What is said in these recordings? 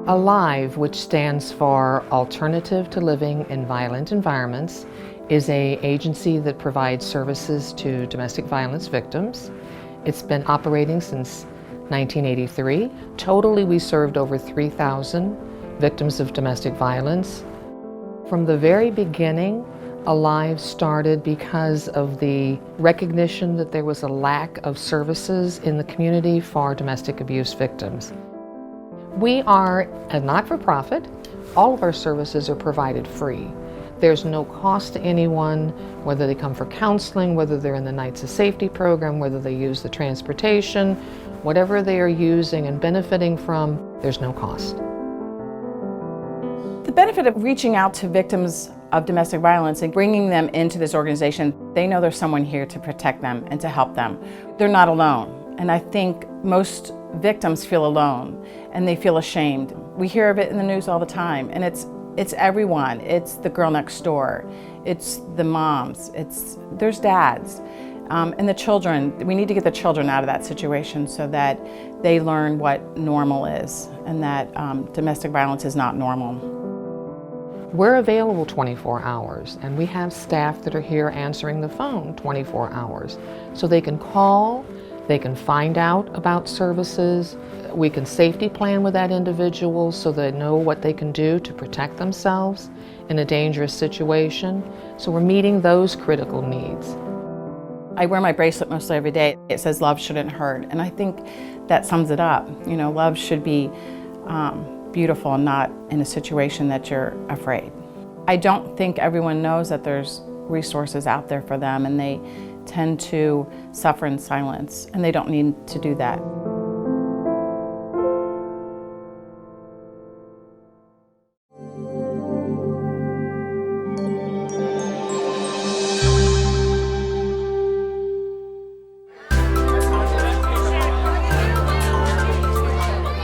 ALIVE, which stands for Alternative to Living in Violent Environments, is an agency that provides services to domestic violence victims. It's been operating since 1983. Totally, we served over 3,000 victims of domestic violence. From the very beginning, ALIVE started because of the recognition that there was a lack of services in the community for domestic abuse victims. We are a not-for-profit. All of our services are provided free. There's no cost to anyone, whether they come for counseling, whether they're in the Nights of Safety program, whether they use the transportation, whatever they are using and benefiting from, there's no cost. The benefit of reaching out to victims of domestic violence and bringing them into this organization, they know there's someone here to protect them and to help them. They're not alone. And I think most victims feel alone and they feel ashamed. We hear of it in the news all the time, and it's everyone. It's the girl next door, it's the moms, there's dads, and the children. We need to get the children out of that situation so that they learn what normal is and that domestic violence is not normal. We're available 24 hours, and we have staff that are here answering the phone 24 hours. So they can call, they can find out about services. We can safety plan with that individual so they know what they can do to protect themselves in a dangerous situation. So we're meeting those critical needs. I wear my bracelet mostly every day. It says love shouldn't hurt, and I think that sums it up. You know, love should be beautiful and not in a situation that you're afraid. I don't think everyone knows that there's resources out there for them, and they tend to suffer in silence, and they don't need to do that.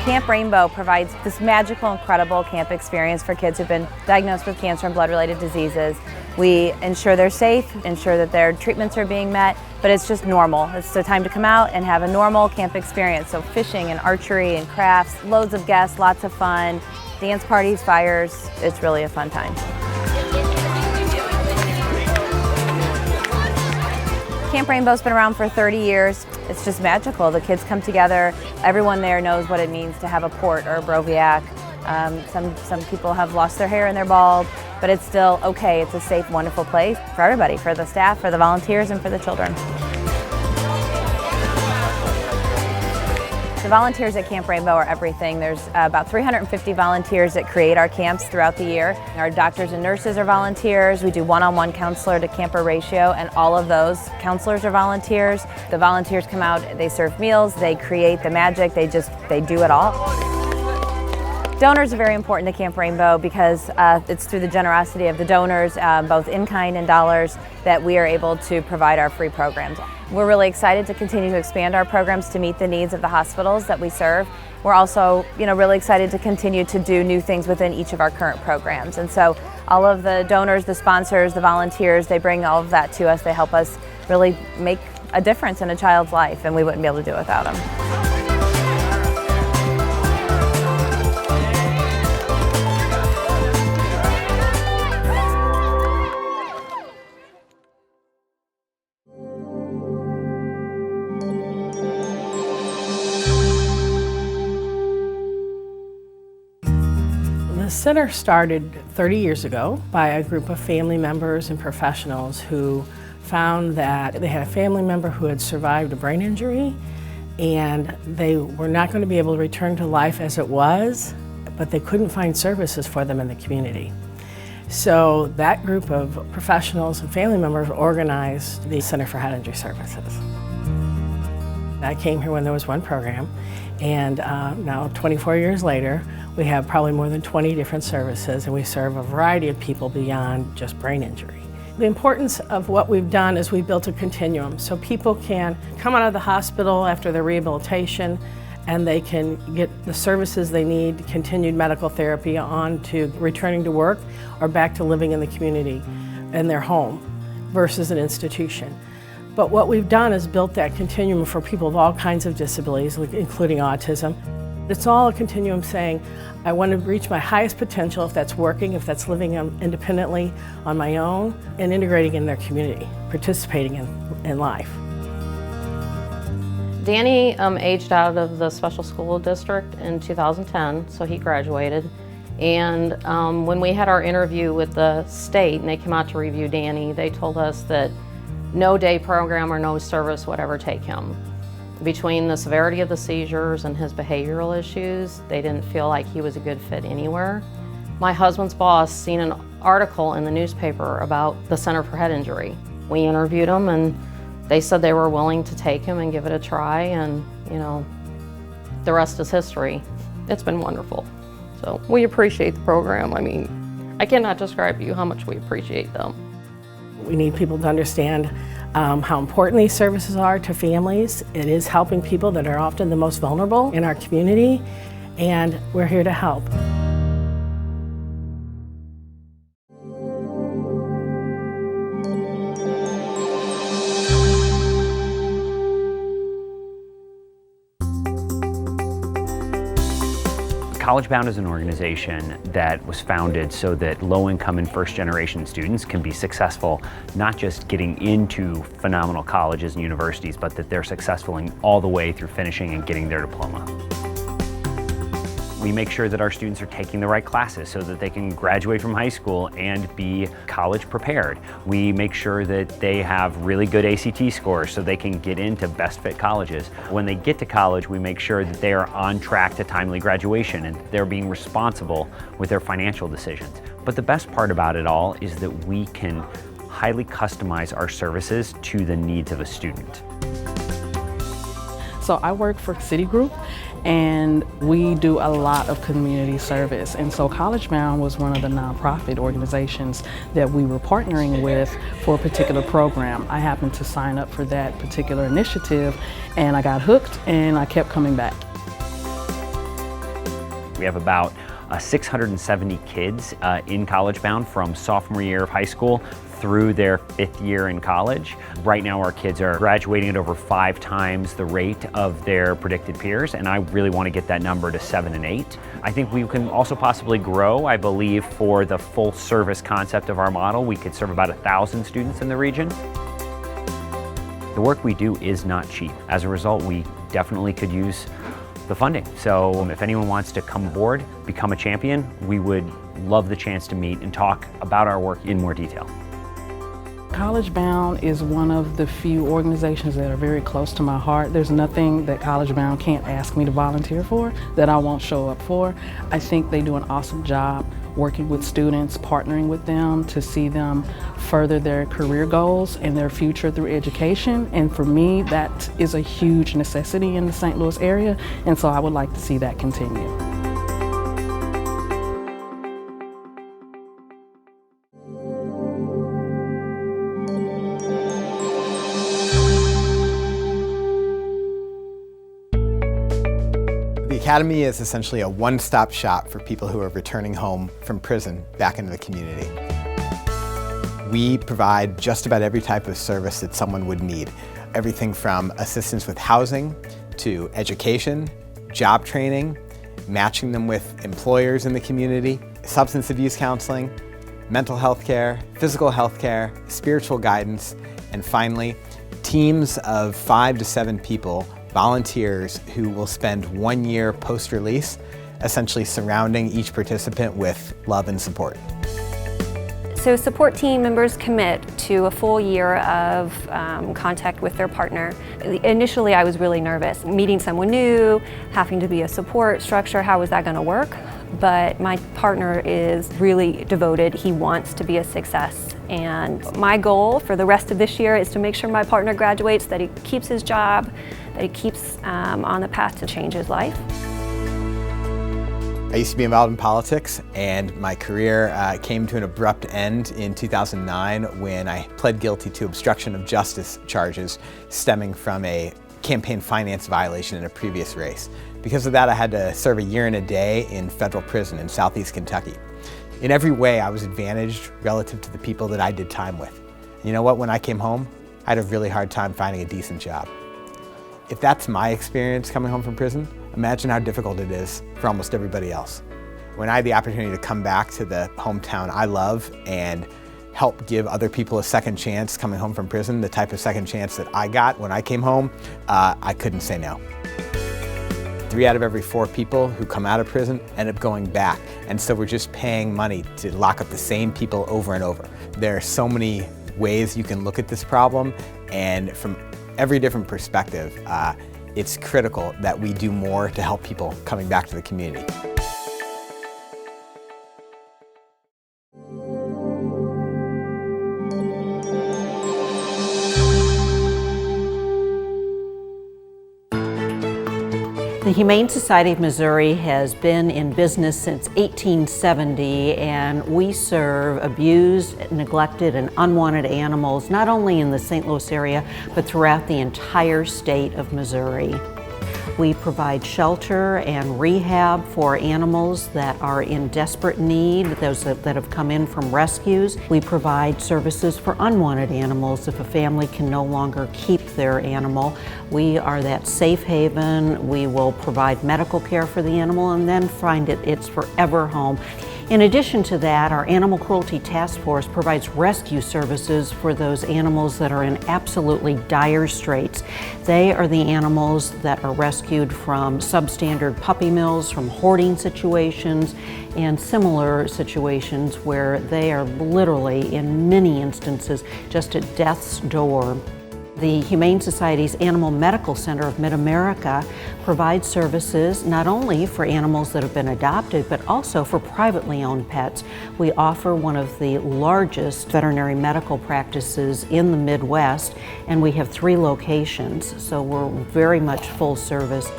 Camp Rainbow provides this magical, incredible camp experience for kids who've been diagnosed with cancer and blood-related diseases. We ensure they're safe, ensure that their treatments are being met, but it's just normal. It's the time to come out and have a normal camp experience. So fishing and archery and crafts, loads of guests, lots of fun, dance parties, fires. It's really a fun time. Camp Rainbow's been around for 30 years. It's just magical. The kids come together. Everyone there knows what it means to have a port or a broviac. Some people have lost their hair and they're bald, but it's still okay. It's a safe, wonderful place for everybody, for the staff, for the volunteers, and for the children. The volunteers at Camp Rainbow are everything. There's about 350 volunteers that create our camps throughout the year. Our doctors and nurses are volunteers. We do one-on-one counselor to camper ratio, and all of those counselors are volunteers. The volunteers come out, they serve meals, they create the magic, they do it all. Donors are very important to Camp Rainbow because it's through the generosity of the donors, both in kind and dollars, that we are able to provide our free programs. We're really excited to continue to expand our programs to meet the needs of the hospitals that we serve. We're also, really excited to continue to do new things within each of our current programs. And so all of the donors, the sponsors, the volunteers, they bring all of that to us. They help us really make a difference in a child's life, and we wouldn't be able to do it without them. The center started 30 years ago by a group of family members and professionals who found that they had a family member who had survived a brain injury, and they were not going to be able to return to life as it was, but they couldn't find services for them in the community. So that group of professionals and family members organized the Center for Head Injury Services. I came here when there was one program, and now 24 years later, we have probably more than 20 different services, and we serve a variety of people beyond just brain injury. The importance of what we've done is we built a continuum, so people can come out of the hospital after their rehabilitation, and they can get the services they need, continued medical therapy, on to returning to work or back to living in the community in their home versus an institution. But what we've done is built that continuum for people with all kinds of disabilities, including autism. It's all a continuum saying, I want to reach my highest potential, if that's working, if that's living independently on my own, and integrating in their community, participating in life. Danny aged out of the special school district in 2010, so he graduated. And when we had our interview with the state and they came out to review Danny, they told us that no day program or no service would ever take him. Between the severity of the seizures and his behavioral issues, they didn't feel like he was a good fit anywhere. My husband's boss seen an article in the newspaper about the Center for Head Injury. We interviewed him and they said they were willing to take him and give it a try, and you know, the rest is history. It's been wonderful. So we appreciate the program. I mean, I cannot describe to you how much we appreciate them. We need people to understand how important these services are to families. It is helping people that are often the most vulnerable in our community, and we're here to help. College Bound is an organization that was founded so that low-income and first-generation students can be successful, not just getting into phenomenal colleges and universities, but that they're successful in all the way through finishing and getting their diploma. We make sure that our students are taking the right classes so that they can graduate from high school and be college prepared. We make sure that they have really good ACT scores so they can get into best fit colleges. When they get to college, we make sure that they are on track to timely graduation and they're being responsible with their financial decisions. But the best part about it all is that we can highly customize our services to the needs of a student. So I work for Citigroup, and we do a lot of community service. And so College Bound was one of the nonprofit organizations that we were partnering with for a particular program. I happened to sign up for that particular initiative, and I got hooked, and I kept coming back. We have about 670 kids in College Bound from sophomore year of high school through their 5th year in college. Right now our kids are graduating at over 5 times the rate of their predicted peers, and I really want to get that number to 7 and 8. I think we can also possibly grow. I believe for the full service concept of our model, we could serve about 1,000 students in the region. The work we do is not cheap. As a result, we definitely could use the funding. So if anyone wants to come aboard, become a champion, we would love the chance to meet and talk about our work in more detail. College Bound is one of the few organizations that are very close to my heart. There's nothing that College Bound can't ask me to volunteer for that I won't show up for. I think they do an awesome job working with students, partnering with them to see them further their career goals and their future through education. And for me, that is a huge necessity in the St. Louis area, and so I would like to see that continue. The Academy is essentially a one-stop shop for people who are returning home from prison back into the community. We provide just about every type of service that someone would need. Everything from assistance with housing to education, job training, matching them with employers in the community, substance abuse counseling, mental health care, physical health care, spiritual guidance, and finally, teams of 5 to 7 people, volunteers who will spend 1 year post-release essentially surrounding each participant with love and support. So support team members commit to a full year of contact with their partner. Initially I was really nervous, meeting someone new, having to be a support structure, how was that going to work? But my partner is really devoted, he wants to be a success. And my goal for the rest of this year is to make sure my partner graduates, that he keeps his job, that he keeps on the path to change his life. I used to be involved in politics, and my career came to an abrupt end in 2009 when I pled guilty to obstruction of justice charges stemming from a campaign finance violation in a previous race. Because of that, I had to serve 1 year and a day in federal prison in southeast Kentucky. In every way, I was advantaged relative to the people that I did time with. You know what? When I came home, I had a really hard time finding a decent job. If that's my experience coming home from prison, imagine how difficult it is for almost everybody else. When I had the opportunity to come back to the hometown I love and help give other people a second chance coming home from prison, the type of second chance that I got when I came home, I couldn't say no. 3 out of every 4 people who come out of prison end up going back. And so we're just paying money to lock up the same people over and over. There are so many ways you can look at this problem, and from every different perspective, it's critical that we do more to help people coming back to the community. The Humane Society of Missouri has been in business since 1870, and we serve abused, neglected, and unwanted animals not only in the St. Louis area, but throughout the entire state of Missouri. We provide shelter and rehab for animals that are in desperate need, those that have come in from rescues. We provide services for unwanted animals if a family can no longer keep their animal. We are that safe haven. We will provide medical care for the animal and then find its forever home. In addition to that, our Animal Cruelty Task Force provides rescue services for those animals that are in absolutely dire straits. They are the animals that are rescued from substandard puppy mills, from hoarding situations, and similar situations where they are literally, in many instances, just at death's door. The Humane Society's Animal Medical Center of Mid-America provides services not only for animals that have been adopted, but also for privately owned pets. We offer one of the largest veterinary medical practices in the Midwest, and we have 3 locations, so we're very much full service.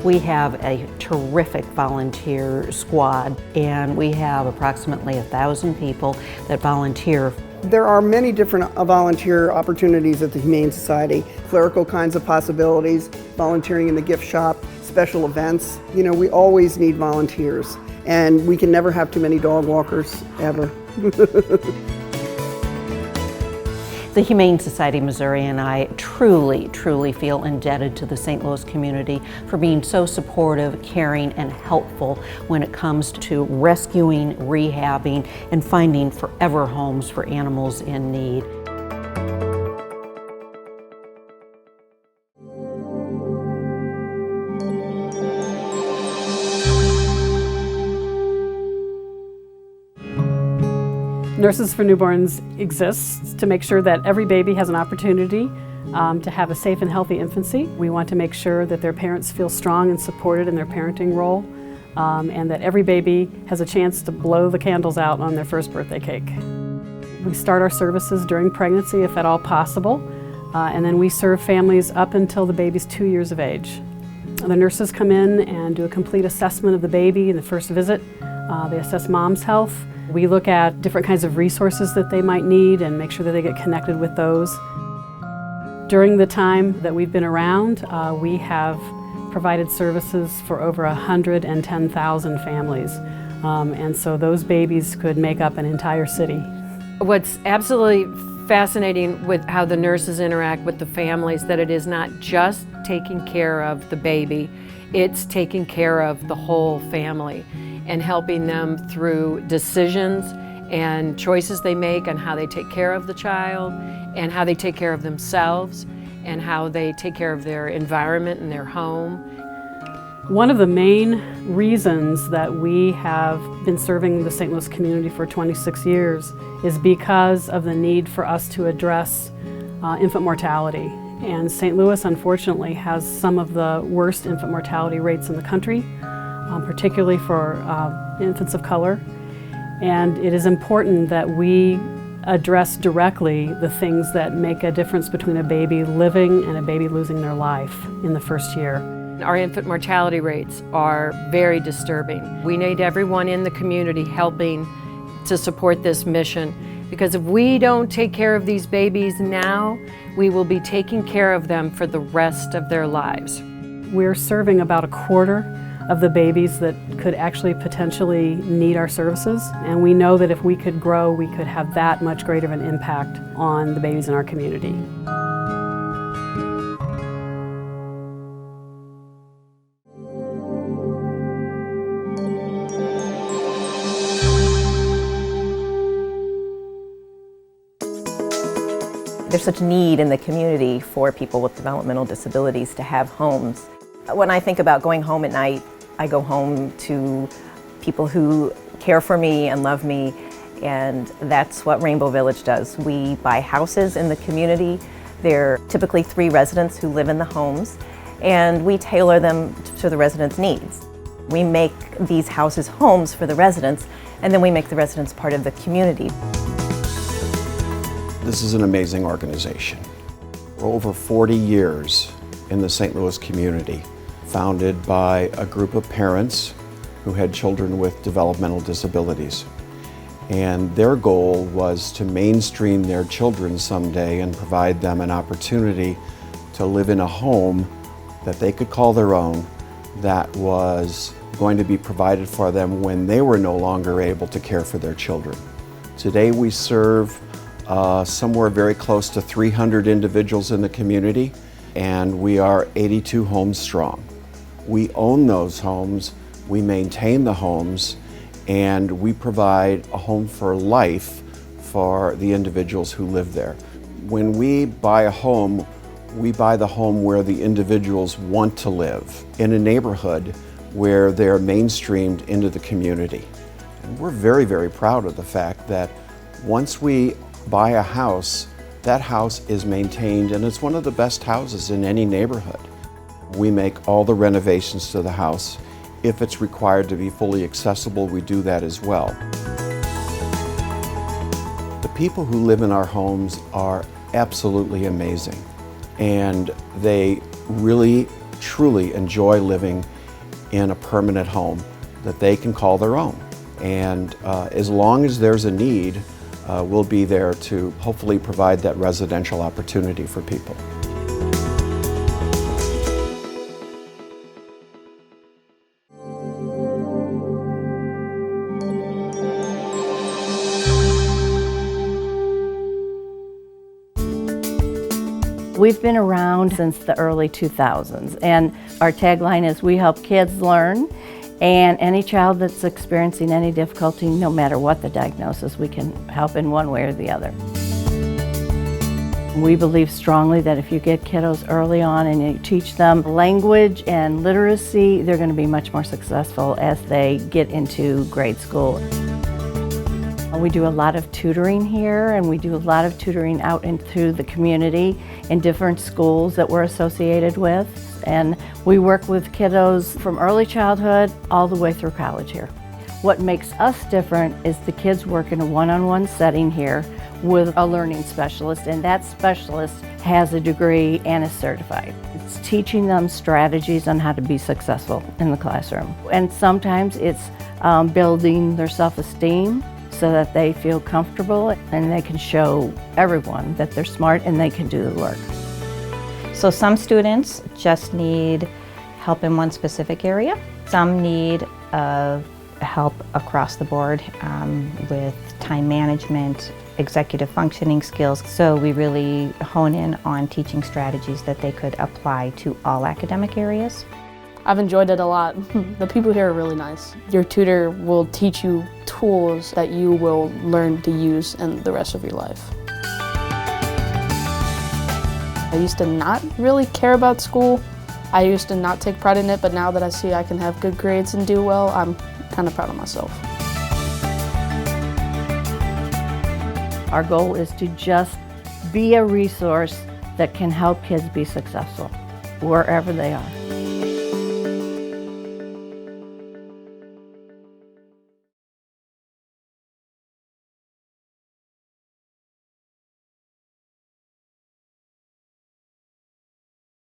We have a terrific volunteer squad, and we have approximately 1,000 people that volunteer. There are many different volunteer opportunities at the Humane Society, clerical kinds of possibilities, volunteering in the gift shop, special events. You know, we always need volunteers, and we can never have too many dog walkers, ever. The Humane Society of Missouri and I truly, truly feel indebted to the St. Louis community for being so supportive, caring, and helpful when it comes to rescuing, rehabbing, and finding forever homes for animals in need. Nurses for Newborns exists to make sure that every baby has an opportunity to have a safe and healthy infancy. We want to make sure that their parents feel strong and supported in their parenting role, and that every baby has a chance to blow the candles out on their first birthday cake. We start our services during pregnancy, if at all possible, and then we serve families up until the baby's 2 years of age. The nurses come in and do a complete assessment of the baby in the first visit. They assess mom's health. We look at different kinds of resources that they might need and make sure that they get connected with those. During the time that we've been around, we have provided services for over 110,000 families. And so those babies could make up an entire city. What's absolutely fascinating with how the nurses interact with the families, that it is not just taking care of the baby, it's taking care of the whole family and helping them through decisions and choices they make on how they take care of the child and how they take care of themselves and how they take care of their environment and their home. One of the main reasons that we have been serving the St. Louis community for 26 years is because of the need for us to address infant mortality. And St. Louis, unfortunately, has some of the worst infant mortality rates in the country, particularly for infants of color. And it is important that we address directly the things that make a difference between a baby living and a baby losing their life in the first year. Our infant mortality rates are very disturbing. We need everyone in the community helping to support this mission, because if we don't take care of these babies now, we will be taking care of them for the rest of their lives. We're serving about a quarter of the babies that could actually potentially need our services, and we know that if we could grow, we could have that much greater of an impact on the babies in our community. There's such need in the community for people with developmental disabilities to have homes. When I think about going home at night, I go home to people who care for me and love me, and that's what Rainbow Village does. We buy houses in the community. There are typically 3 residents who live in the homes, and we tailor them to the residents' needs. We make these houses homes for the residents, and then we make the residents part of the community. This is an amazing organization. For over 40 years in the St. Louis community, founded by a group of parents who had children with developmental disabilities. And their goal was to mainstream their children someday and provide them an opportunity to live in a home that they could call their own, that was going to be provided for them when they were no longer able to care for their children. Today we serve somewhere very close to 300 individuals in the community, and we are 82 homes strong. We own those homes, we maintain the homes, and we provide a home for life for the individuals who live there. When we buy a home, we buy the home where the individuals want to live, in a neighborhood where they're mainstreamed into the community. And we're very, very proud of the fact that once we buy a house, that house is maintained, and it's one of the best houses in any neighborhood. We make all the renovations to the house. If it's required to be fully accessible, we do that as well. The people who live in our homes are absolutely amazing, and they really, truly enjoy living in a permanent home that they can call their own. And as long as there's a need, we'll be there to hopefully provide that residential opportunity for people. We've been around since the early 2000s, and our tagline is "We help kids learn," and any child that's experiencing any difficulty, no matter what the diagnosis, we can help in one way or the other. We believe strongly that if you get kiddos early on and you teach them language and literacy, they're going to be much more successful as they get into grade school. We do a lot of tutoring here, and we do a lot of tutoring out into the community in different schools that we're associated with. And we work with kiddos from early childhood all the way through college here. What makes us different is the kids work in a one-on-one setting here with a learning specialist, and that specialist has a degree and is certified. It's teaching them strategies on how to be successful in the classroom. And sometimes it's building their self-esteem so that they feel comfortable and they can show everyone that they're smart and they can do the work. So some students just need help in one specific area. Some need help across the board with time management, executive functioning skills. So we really hone in on teaching strategies that they could apply to all academic areas. I've enjoyed it a lot. The people here are really nice. Your tutor will teach you tools that you will learn to use in the rest of your life. I used to not really care about school. I used to not take pride in it, but now that I see I can have good grades and do well, I'm kind of proud of myself. Our goal is to just be a resource that can help kids be successful wherever they are.